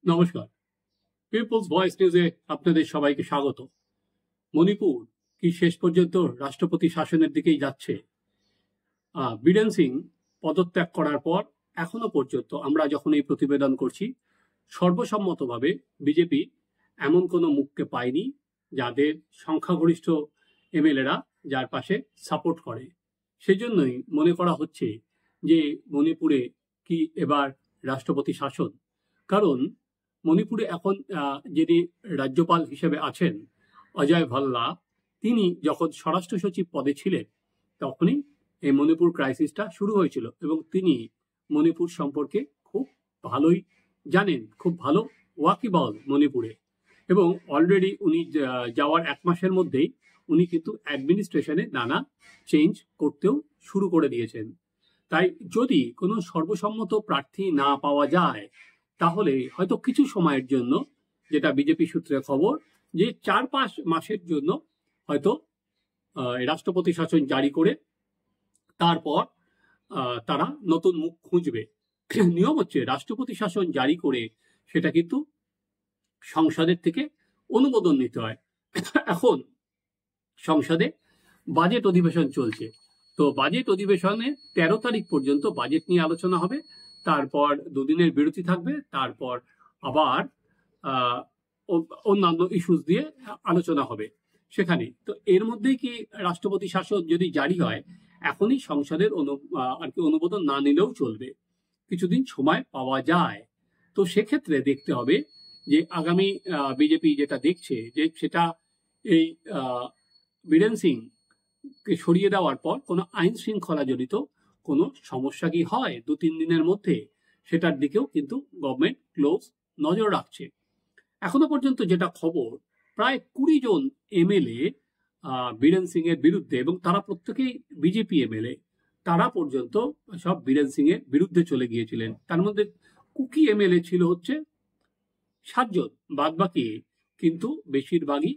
নমস্কার, people's voice নিউজে আপনাদের সবাইকে স্বাগত। মণিপুর কি শেষ পর্যন্ত রাষ্ট্রপতি শাসনের দিকেই যাচ্ছে? বীরেন সিং পদত্যাগ করার পর এখনো পর্যন্ত আমরা যখন এই প্রতিবেদন করছি, সর্বসম্মতভাবে বিজেপি এমন কোনো মুখকে পায়নি যাদের সংখ্যাগরিষ্ঠ এমএলএরা যার পাশে সাপোর্ট করে। সেজন্যই মনে করা হচ্ছে যে মণিপুরে কি এবার রাষ্ট্রপতি শাসন। কারণ মণিপুরে এখন যিনি রাজ্যপাল হিসেবে আছেন অজয় ভাল্লা, তিনি যখন স্বরাষ্ট্র সচিব পদে ছিলেন তখনই এই মণিপুর ক্রাইসিসটা শুরু হয়েছিল এবং তিনি মণিপুর সম্পর্কে খুব ভালোই জানেন, খুব ভালো ওয়াকিবহল মণিপুরে। এবং অলরেডি উনি যাওয়ার এক মাসের মধ্যেই উনি কিন্তু অ্যাডমিনিস্ট্রেশনে নানা চেঞ্জ করতেও শুরু করে দিয়েছেন। তাই যদি কোনো সর্বসম্মত প্রার্থী না পাওয়া যায় তাহলে হয়তো কিছু সময়ের জন্য, যেটা বিজেপি সূত্রে খবর, যে 4-5 মাসের জন্য হয়তো রাষ্ট্রপতি শাসন জারি করে তারপর তারা নতুন মুখ খুঁজবে। নিয়ম হচ্ছে রাষ্ট্রপতি শাসন জারি করে সেটা কিন্তু সংসদের থেকে অনুমোদন নিতে হয়। এখন সংসদে বাজেট অধিবেশন চলছে, তো বাজেট অধিবেশনে 13 তারিখ পর্যন্ত বাজেট নিয়ে আলোচনা হবে, তারপর দুদিনের বিরতি থাকবে, তারপর আবার অন্যান্য ইস্যুস দিয়ে আলোচনা হবে সেখানে। তো এর মধ্যেই কি রাষ্ট্রপতি শাসন যদি জারি হয়, এখনই সংসদের অনুমোদন না নিলেও চলবে, কিছুদিন সময় পাওয়া যায়। তো সেক্ষেত্রে দেখতে হবে যে আগামী বিজেপি যেটা দেখছে যে সেটা এই বীরেন সিং কে সরিয়ে দেওয়ার পর কোনো আইন শৃঙ্খলা জড়িত কোনো সমস্যা কি হয় 2-3 দিনের মধ্যে, সেটার দিকেও কিন্তু গভর্নমেন্ট ক্লোজ নজর রাখছে। এখনো পর্যন্ত যেটা খবর, প্রায় 20 জন এমএলএ বীরেন সিং এর বিরুদ্ধে, এবং তারা প্রত্যেকেই বিজেপি এমএলএ, তারা পর্যন্ত সব বীরেন সিং এর বিরুদ্ধে চলে গিয়েছিলেন। তার মধ্যে কুকি এমএলএ ছিল হচ্ছে 7 জন, বাদ বাকি কিন্তু বেশিরভাগই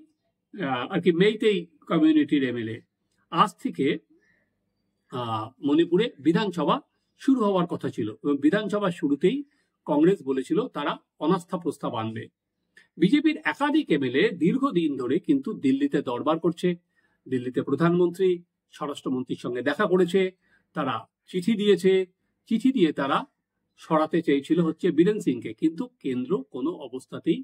আর কি মেইতেই কমিউনিটির এমএলএ। আজ থেকে মণিপুরে বিধানসভা শুরু হওয়ার কথা ছিল এবং বিধানসভা শুরুতেই কংগ্রেস বলেছিল তারা অনাস্থা প্রস্তাব আনবে। বিজেপির একাধিক এমএলএ দীর্ঘদিন ধরে কিন্তু দিল্লিতে দরবার করছে, দিল্লিতে প্রধানমন্ত্রী স্বরাষ্ট্রমন্ত্রীর সঙ্গে দেখা করেছে, তারা চিঠি দিয়েছে, চিঠি দিয়ে তারা সরাতে চেয়েছিল হচ্ছে বীরেন সিংকে, কিন্তু কেন্দ্র কোনো অবস্থাতেই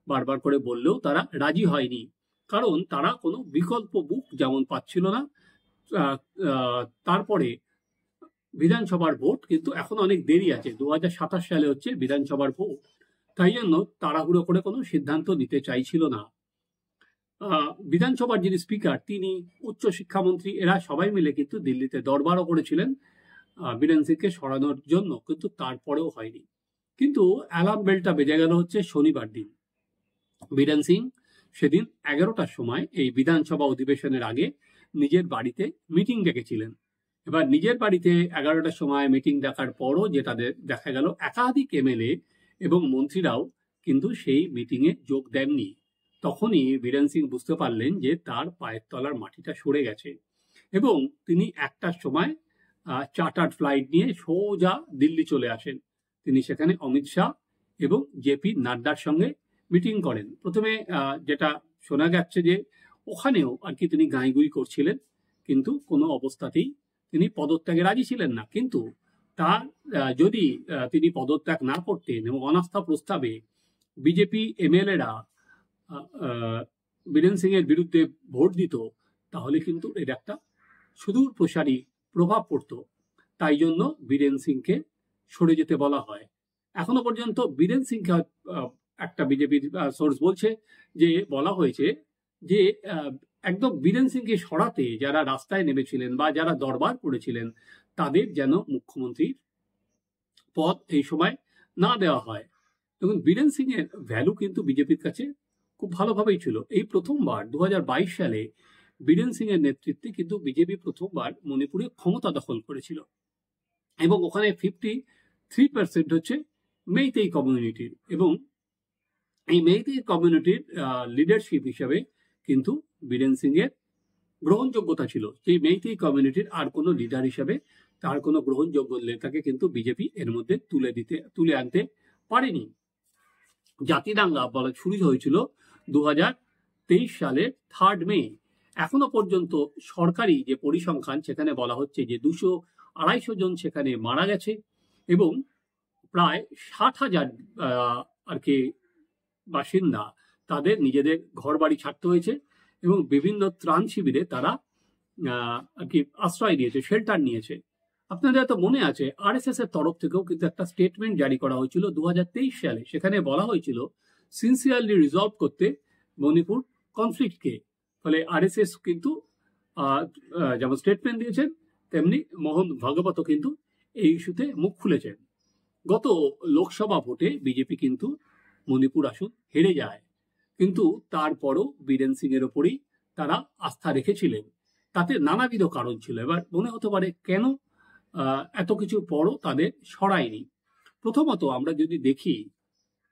বারবার করে বললেও তারা রাজি হয়নি, কারণ তারা কোনো বিকল্প মুখ যেমন পাচ্ছিল না। তারপরে বিধানসভার ভোট কিন্তু এখন অনেক দেরি আছে, 2027 সালে হচ্ছে বিধানসভার ভোট, তাই জন্য তাড়াহুড়ো করে কোনো সিদ্ধান্ত নিতে চাইছিল না। বিধানসভার যিনি স্পিকার তিনি উচ্চ শিক্ষামন্ত্রী, এরা সবাই মিলে কিন্তু দিল্লিতে দরবারও করেছিলেন বীরেন সিংকে সরানোর জন্য, কিন্তু তারপরেও হয়নি। কিন্তু অ্যালার্ম বেলটা বেজে গেল হচ্ছে শনিবার দিন। বীরেন সিং সেদিন 11টার সময় এই বিধানসভা অধিবেশনের আগে নিজের বাড়িতে মিটিং ডেকেছিলেন। এবার নিজের বাড়িতে 11টার সময় মিটিং ডাকার পরও যেটা দেখা গেল, একাধিক এমএলএ এবং মন্ত্রীরাও কিন্তু সেই মিটিংয়ে যোগ দেননি। তখনই বীরেন সিং বুঝতে পারলেন যে তার পায়ের তলার মাটিটা সরে গেছে এবং তিনি 1টার সময় চার্টার্ড ফ্লাইট নিয়ে সোজা দিল্লি চলে আসেন। তিনি সেখানে অমিত শাহ এবং জেপি নাড্ডার সঙ্গে মিটিং করেন। প্রথমে যেটা শোনা যাচ্ছে যে ওখানেও আর কি তিনি গাঁইগুই করছিলেন, কিন্তু কোনো অবস্থাতেই তিনি পদত্যাগে রাজি ছিলেন না। কিন্তু তার যদি তিনি পদত্যাগ না করতেন এবং অনাস্থা প্রস্তাবে বিজেপি এমএলএরা বীরেন সিং এর বিরুদ্ধে ভোট দিত, তাহলে কিন্তু এর একটা সুদূর প্রসারী প্রভাব পড়ত। তাই জন্য বীরেন সিংকে সরে যেতে বলা হয়। এখনো পর্যন্ত বীরেন সিংকে একটা বিজেপির সোর্স বলছে যে বলা হয়েছে যে একদম বীরেন সিংকে সরাতে যারা রাস্তায় নেমেছিলেন বা যারা দরবার করেছিলেন তাদের যেন মুখ্যমন্ত্রীর পদ এই সময় না দেওয়া হয়। এবং বীরেন সিং এর ভ্যালু কিন্তু বিজেপির কাছে খুব ভালোভাবেই ছিল। এই প্রথমবার 2022 সালে বীরেন সিং এর নেতৃত্বে কিন্তু বিজেপি প্রথমবার মণিপুরে ক্ষমতা দখল করেছিল এবং ওখানে 53% হচ্ছে মেইতেই কমিউনিটির, এবং এই মেইতেই কমিউনিটির লিডারশিপ হিসাবে কিন্তু বীরেন সিং এর গ্রহণযোগ্যতা ছিল। সেই মেইতেই কমিউনিটির আর কোনো লিডার হিসাবে তার কোনো গ্রহণযোগ্য নেতাকে কিন্তু বিজেপি এর মধ্যে তুলে আনতে পারেনি। জাতিদাঙ্গা বলা শুরু হয়েছিল 2023 সালের 3 মে। এখনো পর্যন্ত সরকারি যে পরিসংখ্যান সেখানে বলা হচ্ছে যে 200-250 জন সেখানে মারা গেছে এবং প্রায় 60,000 আর কি বাসিন্দা তাদের নিজেদের ঘর বাড়ি ছাড়তে হয়েছে এবং বিভিন্ন ত্রাণ শিবিরে তারা আর কি আশ্রয় নিয়েছে, শেল্টার নিয়েছে। আপনাদের হয়তো মনে আছে আরএসএস এর তরফ থেকেও কিন্তু একটা স্টেটমেন্ট জারি করা হয়েছিল 2023 সালে। সেখানে বলা হয়েছিল সিনসিয়ারলি রিজলভ করতে মণিপুর কনফ্লিক্টকে। ফলে আরএসএস কিন্তু যেমন স্টেটমেন্ট দিয়েছেন তেমনি মোহন ভাগবতও কিন্তু এই ইস্যুতে মুখ খুলেছেন। গত লোকসভা ভোটে বিজেপি কিন্তু মণিপুর আসন হেরে যায়, কিন্তু তারপরও বীরেন সিং এর ওপরই তারা আস্থা রেখেছিলেন। তাতে নানাবিধ কারণ ছিল। এবার মনে হতে পারে কেন এত কিছু পরও তাদের সরায়নি। প্রথমত আমরা যদি দেখি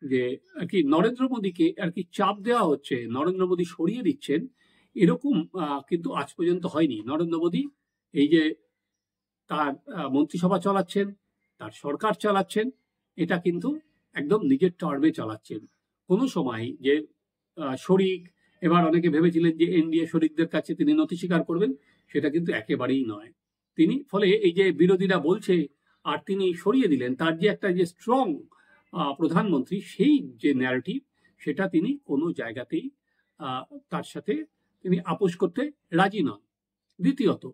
যে আর কি নরেন্দ্র মোদীকে আর কি চাপ দেওয়া হচ্ছে, নরেন্দ্র মোদী সরিয়ে দিচ্ছেন, এরকম কিন্তু আজ পর্যন্ত হয়নি। নরেন্দ্র মোদী এই যে তার মন্ত্রিসভা চালাচ্ছেন, তার সরকার চালাচ্ছেন, এটা কিন্তু একদম নিজের টার্মে চালাচ্ছেন। কোনো সময় যে শরিক, এবার অনেকে ভেবেছিলেন যে এনডিএ শরিকদের কাছে তিনি নথি স্বীকার করবেন, সেটা কিন্তু একেবারেই নয়। তিনি ফলে এই যে বিরোধীরা বলছে আর তিনি সরিয়ে দিলেন, তার যে একটা যে স্ট্রং প্রধানমন্ত্রী, সেই যে ন্যারেটিভ, সেটা তিনি কোনো জায়গাতেই তার সাথে তিনি আপোষ করতে রাজি নন। দ্বিতীয়ত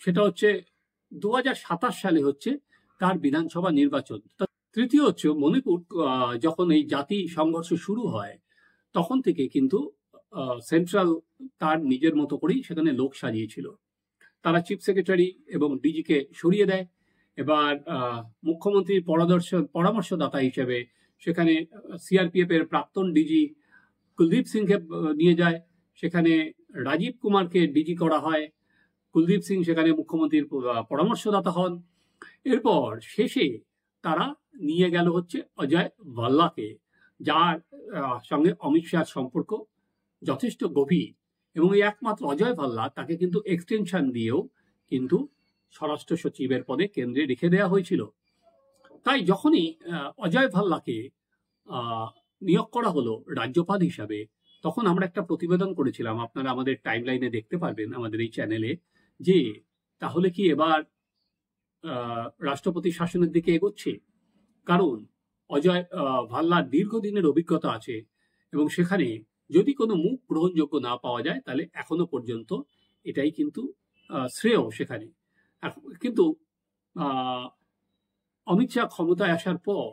সেটা হচ্ছে 2027 সালে হচ্ছে তার বিধানসভা নির্বাচন। তৃতীয় হচ্ছে মণিপুর যখন এই জাতি সংঘর্ষ শুরু হয় তখন থেকে কিন্তু সেন্ট্রাল তার নিজের মতো করেই সেখানে লোক সাজিয়েছিল। তারা চিফ সেক্রেটারি এবং ডিজিকে সরিয়ে দেয়। এবার মুখ্যমন্ত্রীর পরামর্শদাতা হিসেবে সেখানে সিআরপিএফ এর প্রাক্তন ডিজি কুলদীপ সিংকে নিয়ে যায়, সেখানে রাজীব কুমারকে ডিজি করা হয়। কুলদীপ সিং সেখানে মুখ্যমন্ত্রীর পরামর্শদাতা হন। এরপর শেষে তারা নিয়ে গেল হচ্ছে অজয় ভাল্লাকে, যার সঙ্গে অমিত শাহর সম্পর্ক যথেষ্ট গভীর, এবং এই একমাত্র অজয় ভাল্লা তাকে কিন্তু এক্সটেনশন দিয়েও কিন্তু স্বরাষ্ট্র সচিবের পদে কেন্দ্রে রেখে দেওয়া হয়েছিল। তাই যখনই অজয় ভাল্লাকে নিয়োগ করা হলো রাজ্যপাল হিসাবে, তখন আমরা একটা প্রতিবেদন করেছিলাম, আপনারা আমাদের টাইমলাইনে দেখতে পারবেন আমাদের এই চ্যানেলে, যে তাহলে কি এবার রাষ্ট্রপতি শাসনের দিকে এগোচ্ছে? কারণ অজয় ভাল্লার দীর্ঘদিনের অভিজ্ঞতা আছে এবং সেখানে যদি কোনো মুখ গ্রহণযোগ্য না পাওয়া যায় তাহলে এখনো পর্যন্ত এটাই কিন্তু শ্রেয় সেখানে। কিন্তু অমিত শাহ ক্ষমতায় আসার পর,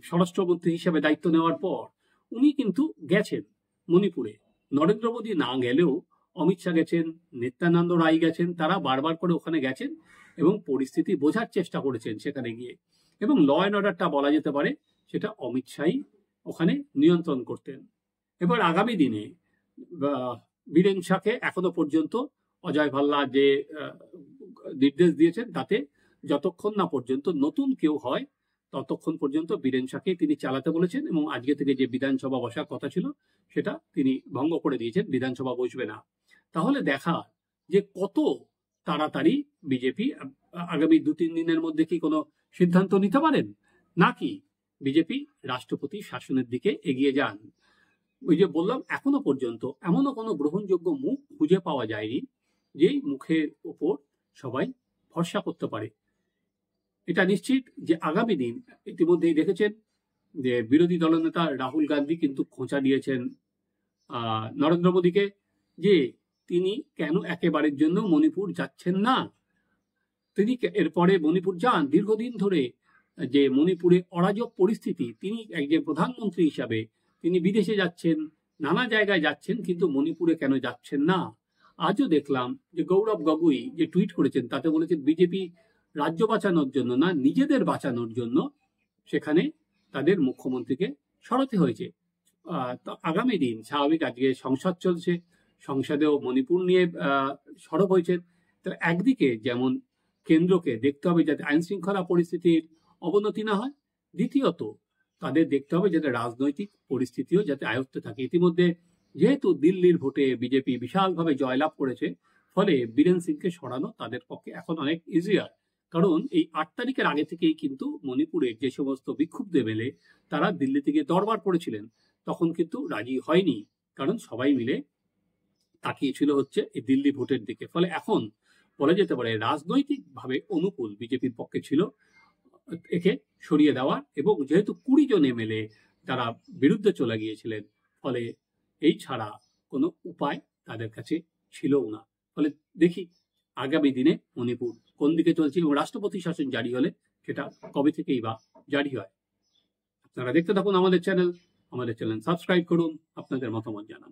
স্বরাষ্ট্রমন্ত্রী হিসেবে দায়িত্ব নেওয়ার পর উনি কিন্তু গেছেন মণিপুরে। নরেন্দ্র মোদী না গেলেও অমিত শাহ গেছেন, নিত্যানন্দ রায় গেছেন, তারা বারবার করে ওখানে গেছেন এবং পরিস্থিতি বোঝার চেষ্টা করেছেন সেখানে গিয়ে। এবং ল অ্যান্ড অর্ডারটা বলা যেতে পারে সেটা অমিত শাহই ওখানে নিয়ন্ত্রণ করতেন। এবার আগামী দিনে বীরেন শাহকে এখনো পর্যন্ত অজয় ভাল্লা যে নির্দেশ দিয়েছেন তাতে যতক্ষণ না পর্যন্ত নতুন কেউ হয় ততক্ষণ পর্যন্ত বীরেন শাহকে তিনি চালাতে বলেছেন, এবং আজকে থেকে যে বিধানসভা বসার কথা ছিল সেটা তিনি ভঙ্গ করে দিয়েছেন, বিধানসভা বসবে না। তাহলে দেখা যে কত তাড়াতাড়ি বিজেপি আগামী 2-3 দিনের মধ্যে কি কোনো সিদ্ধান্ত নিতে পারেন, নাকি বিজেপি রাষ্ট্রপতি শাসনের দিকে এগিয়ে যান। ওই যে বললাম, এখনো পর্যন্ত এমনও কোনো গ্রহণযোগ্য মুখ খুঁজে পাওয়া যায়নি যেই মুখের উপর সবাই ভরসা করতে পারে। এটা নিশ্চিত যে আগামী দিন, ইতিমধ্যেই দেখেছেন যে বিরোধী দলনেতা রাহুল গান্ধী কিন্তু খোঁচা দিয়েছেন নরেন্দ্র মোদীকে যে তিনি কেন একেবারের জন্য মণিপুর যাচ্ছেন না। তিনি এরপরে মণিপুর যান, দীর্ঘদিন ধরে যে মণিপুরে অরাজক পরিস্থিতি, তিনি একজন প্রধানমন্ত্রী হিসাবে তিনি বিদেশে যাচ্ছেন, নানা জায়গায় যাচ্ছেন, কিন্তু মণিপুরে কেন যাচ্ছেন না। আজও দেখলাম যে গৌরব গগৈ যে টুইট করেছেন তাতে বলেছেন বিজেপি রাজ্য বাঁচানোর জন্য না, নিজেদের বাঁচানোর জন্য সেখানে তাদের মুখ্যমন্ত্রীকে সরাতে হয়েছে। আগামী দিন স্বাভাবিক, আজকে সংসদ চলছে, সংসদেও মণিপুর নিয়ে সরব হয়েছেন। তো একদিকে যেমন কেন্দ্রকে দেখতে হবে যাতে আইন শৃঙ্খলা পরিস্থিতির অবনতি না হয়, দ্বিতীয়ত তাদের দেখতে হবে যাতে রাজনৈতিক পরিস্থিতিও যাতে আয়ত্তে থাকে। ইতিমধ্যে যেহেতু দিল্লির ভোটে বিজেপি বিশালভাবে জয়লাভ করেছে, ফলে বীরেন সিংকে সরানো তাদের পক্ষে এখন অনেক ইজিয়ার। কারণ এই 8 তারিখের আগে থেকেই কিন্তু মণিপুরের যে সমস্ত বিক্ষুব্ধ এমএলএ তারা দিল্লি থেকে দরবার পড়েছিলেন, তখন কিন্তু রাজি হয়নি, কারণ সবাই মিলে তাকিয়েছিল হচ্ছে এই দিল্লি ভোটের দিকে। ফলে এখন বলা যেতে পারে রাজনৈতিকভাবে অনুকূল বিজেপির পক্ষে ছিল একে সরিয়ে দেওয়া, এবং যেহেতু 20 জন এমএলএ তারা বিরুদ্ধে চলে গিয়েছিলেন, ফলে এই ছাড়া কোনো উপায় তাদের কাছে ছিলও না। ফলে দেখি আগামী দিনে মণিপুর কোন দিকে চলছে এবং রাষ্ট্রপতি শাসন জারি হলে সেটা কবে থেকেই বা জারি হয়। আপনারা দেখতে থাকুন আমাদের চ্যানেল সাবস্ক্রাইব করুন, আপনাদের মতামত জানান।